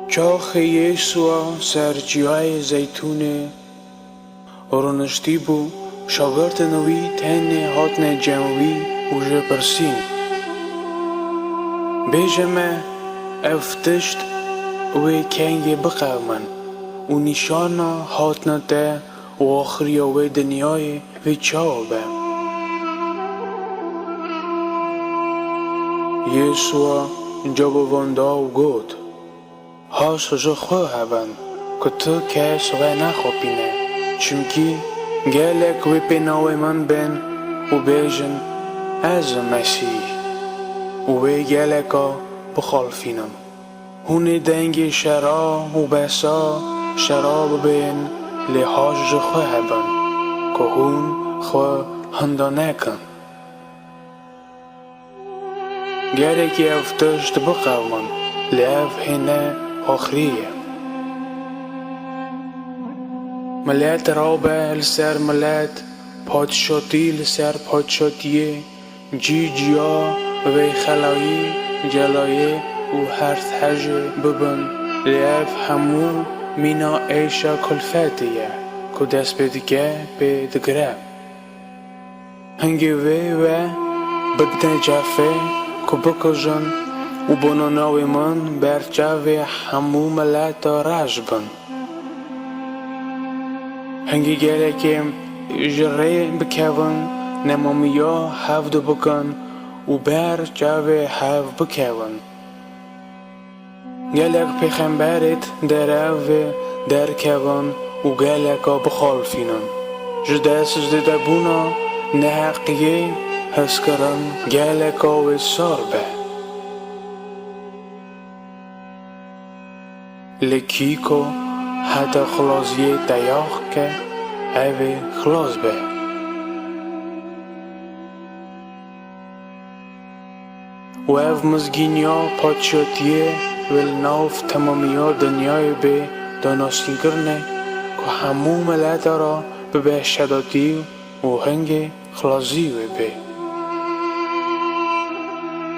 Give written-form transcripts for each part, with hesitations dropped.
چاخ یسوع سر جیای زیتونه رونشتی بو شاگرد نوی تن هاتن جمعی اوژه پرسین بیجمه افتشت و کنگ بقومن و نشانا هاتن ده و آخری و دنیای و چاوبه یسوع جواباندا و گفت هاش خواه هبن که تو کس و نخوابینه چونکی گلک و پناو من بین و بیجن از مسیح و گلکا بخالفینم هونه دنگ شرا و بسا شراب بین لحاج خواه هبن که هون خواه هندانه کن گلکی افتشت بقومن لیف هنه آخریه ملت رابه لسر ملت پادشاتی لسر پادشاتیه جی جیا و خلایی جلایه و هرث حج ببن لیف همو مینا ایشا کلفتیه که دست بدگه به دگره هنگی و بدن جافه که بکجن و بناناوی من برچاوی همو ملت راج بن هنگی گره که جره بکون نمامیا هفت بکن و برچاوی هفت بکون گلک پیغمبرت در و در کون و گلکا بخالفینن جده سجده بونا نحقیه هسکرن گلکا و ساربه لکیکو حتی خلاصیه دیاخ که اوی خلاص به و او مزگینیا پادشاتیه ولناف تمامیا دنیای به دانستین کرنه که همو ملت را به بهشداتی و هنگ خلاصی به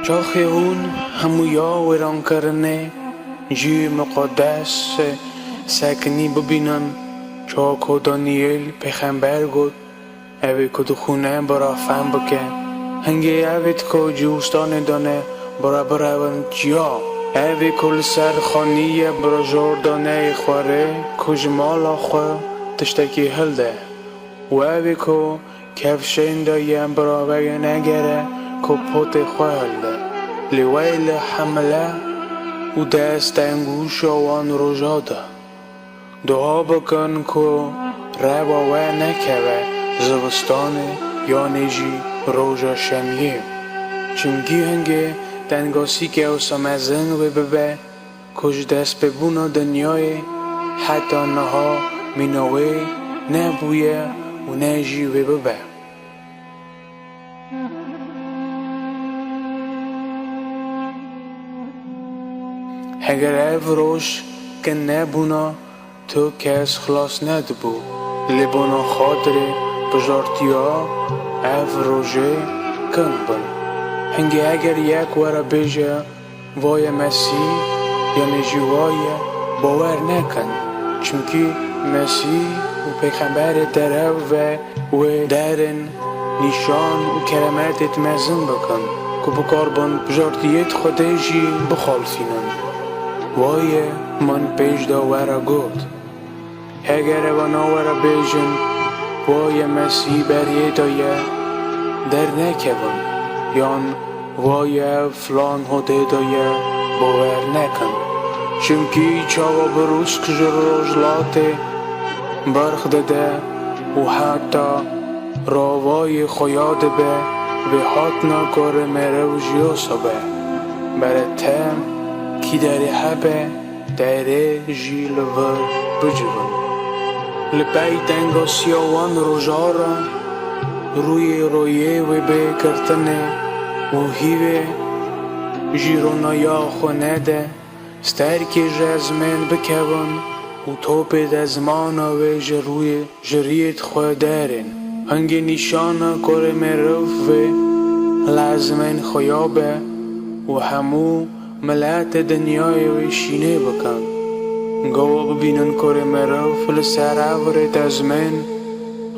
چاخه هون همویا ویران کرنه جی مقدس سکنی ببینن چاکو دانیل پیغمبر گفت اوی کدو خونه برا فهم بکن هنگی اوید که جوستان دانه برا براون جیا اوی کل سر خانیه برا جوردانه خواره کجمالا خواه تشتکی هلده و اوی که کفشین دایم برا وی نگره که پوت خواه هلده لیویل حمله و دست انگوش آوان رجاده دعا بکن که روا و نکوه زوستان یا نجی روژا شمیه چونگی هنگه دنگاسی که او سمزن و ببه کش دست ببونا دنیای حتی نها منوه نبویه و نجی و ببه اگر او روش که نبونا تو کس خلاص ندبو لبونا خاطر بجارتیا او روژه کن بن هنگی اگر یک ورا بیجه وای مسیح یا نجوای باور نکن چونکی مسیح و پیغمبر در و درن نشان و کرامتت مزن بکن که بکار بان بجارتیت خودشی بخالفینن وای من پیش دا ورا گود اگر وانا ورا بیجن وای مسیح بریه دایه در نکون یان وای فلان هده دایه باور نکن چونکی چاوا بروز کجر رجلاته برخ داده و حتی راوای خویاد به و حتنا کار مره و جیاسا به برتم کی داری حبه داره جیل و بجون لپای دنگا سیاوان روژارا روی رویه و به کرتنه و هیوه جیرونایا خونه ده سترکی جزمن بکون و توپ دزمانا و جروی جریت خواه دارن هنگی نشانا کار مروف و لازمن خویابه و همو ملت دنیای و شینه بکن گاوا ببینن کار مرا فل سر تزمن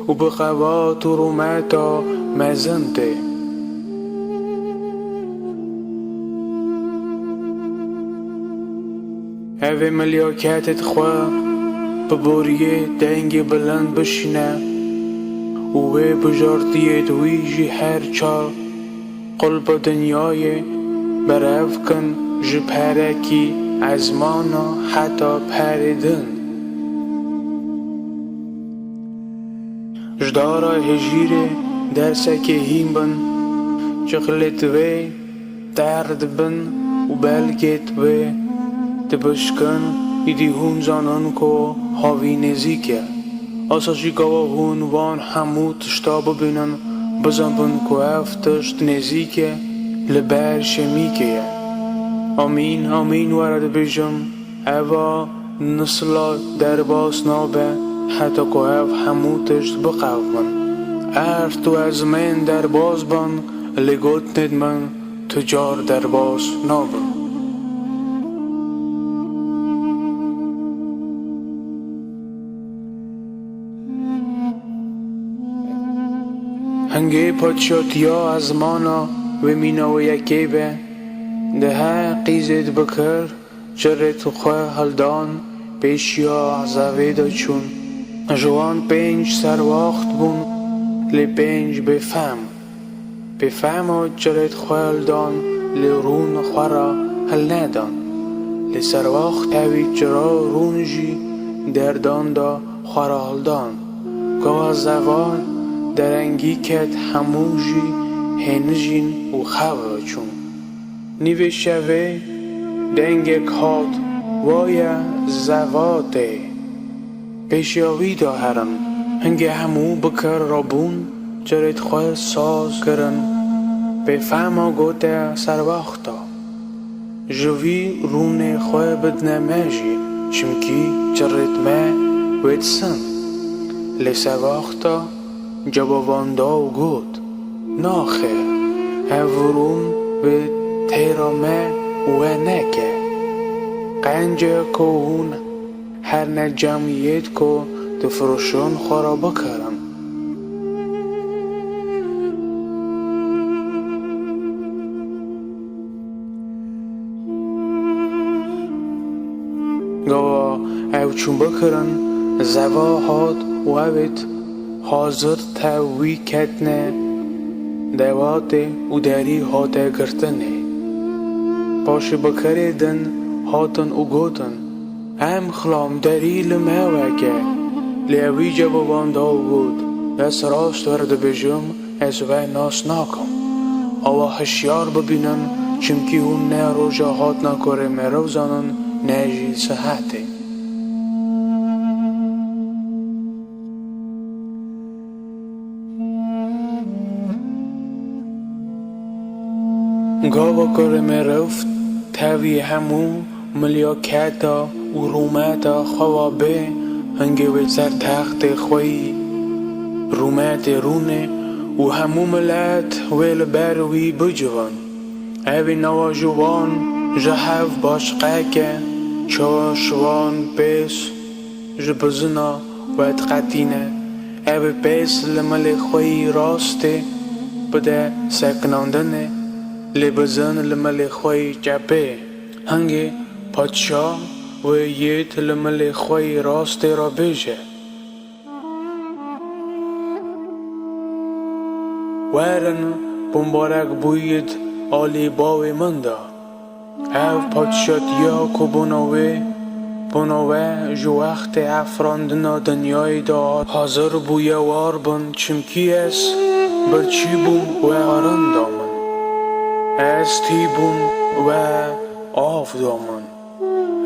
و بخوات و رومتا مزنته اوه ملیاکتت خواه ببوریه دنگ بلند بشینه اوه بجارتیت ویجی هر چا قلب دنیای برف کن جپرکی از مانا حتی پردن جدارا هجیره درسک هیم بن چخلت وی درد بن و بلکت وی تبشکن ایدی هون زانن کو هاوی نزیکه آساشی گاوا هون وان همو تشتا ببینن بزن بن کو افتشت نزیکه لبر شمیکه آمین آمین ورد بجم اوا نسلا در باس نابه حتی که اف همو تشت بقاو من ارف تو از من در باز بان لگوت ند من تجار در باز نابن هنگه پادشاتیا از مانا و مینا و یکی به ده قیزت بکر جرت خواه هلدان پیشیا زویدا چون جوان پنج سر وقت بون لی پنج بفهم جرت خواه هلدان لی رون خورا هل ندان لی سر وقت هوی جرا رون جی دردان دا خورا هلدان گوه زوان درنگی کت همو جی هنجین و خواه چون نیوه شوه دنگک هات وایا زواته پیشیاوی دا هرن هنگه همو بکر رابون جرت خواه ساز کرن به فهما گوته سر وقتا جوی رون خواه بدنمجی چمکی جرت ما ویدسن لسر وقتا جباباندا و گوت ناخه هفرون به تیرامه و نکه قنجه کهون هر نجمعیت که دفروشون خورا بکرن گوا او چون بکرن زوا هاد و اوید حاضر تاوی کتنه دوات و داری هاته گرتنه باشه بکردن هاتن و گوتن ام خلام داری لموکه لیوی جوابان دا و گود بس راست ورد بجم از وی ناس ناکم آوا هشیار ببینن چمکی اون نه روژا هات نکاره مرو زنن نجی صحته گاوا کره مرفت تاوی همو ملیاکتا و رومتا خوابه هنگه و سر تخت خوی رومت رونه و همو ملت ویل بروی بجوان اوی نواجوان جهف باشقه چاشوان پیس جبزنا و اتقاتینه اوی پیس لمل خوی راسته بده سکناندنه لبزن لمل خوی جبه هنگه پادشاه و یت لمل خوی راست را بیجه وارن بمبارک بوید آلی باوی مندا او پادشاتیا که بناوه جو وقت افراندنا دنیای دا حاضر بویا وار بن چمکی اس برچی بوم و آران دامن از تی بوم و آف دامن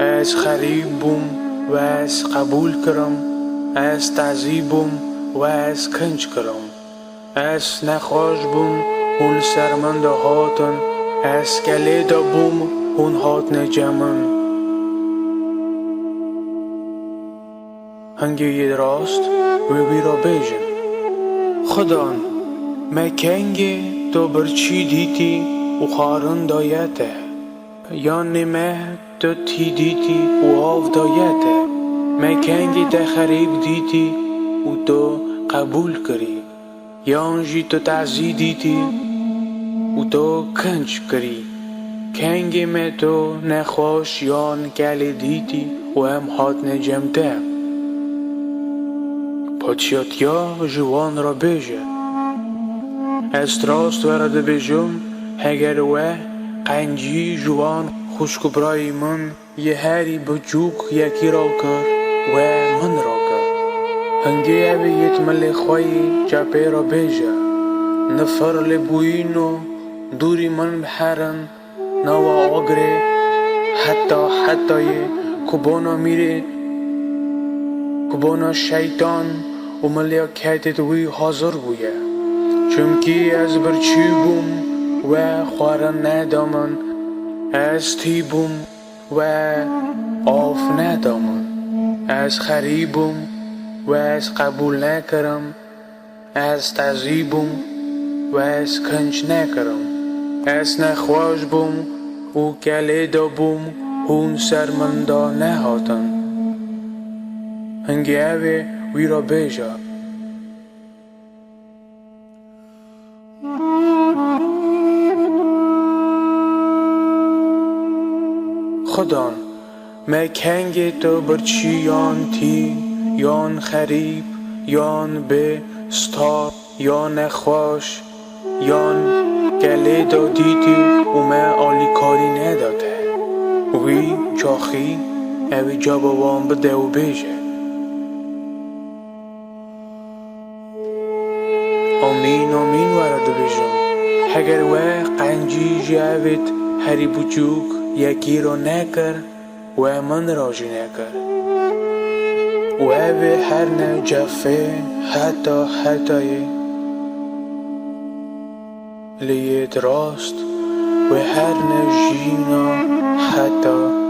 از خریب بوم و از قبول کرم از تعذیب بوم و از کنج کرم از نخواش بوم اون سرمند هاتن از گله دا بوم اون هات نجمن هنگی ید راست و بیرا بیجن خدان مکنگی تو برچی دیتی و خارن دایته یا نمه تو تی دیتی و آف دایته مکنگی تخریب دیتی و تو قبول کری یانجی تو تعزی دیتی و تو کنج کری کنگی می تو نخواش یان کلی دیتی و هم هات نجمته پاچیاتیا جوان را بیجه استراست ورده بیجم هگر و قنجی جوان خوشک برای من یه هری بچوک یکی را کر و من را کر هنگی اوی یتمل خواهی جپی را بیجه نفر لبوینو دوری من بحرن نوا آگره حتی کبانا میره کبانا شیطان و ملیاکت وی حاضر بویه چونکی از برچی بوم و خوارن ندامن از تی بوم و آف ندامن از خریبم و از قبول نکرم از تعذیبم و از کنج نکرم از نخواش بوم و کلی دا بوم هون سرمندا نهاتن هنگی اوی وی را بیجا خدان مکنگی تو برچی یان تی یان خریب یان به ستار یان نخواش یان گله دا دیتی و من آلی کاری نداده وی چاخی اوی جا بابام بده و بیجه آمین ورد بیجم هگر و قنجی جاوید هری بچوک یکی را نکر و من راجی نکر و اوی هر نه جفه حتی لیت راست و هر نه جینا حتی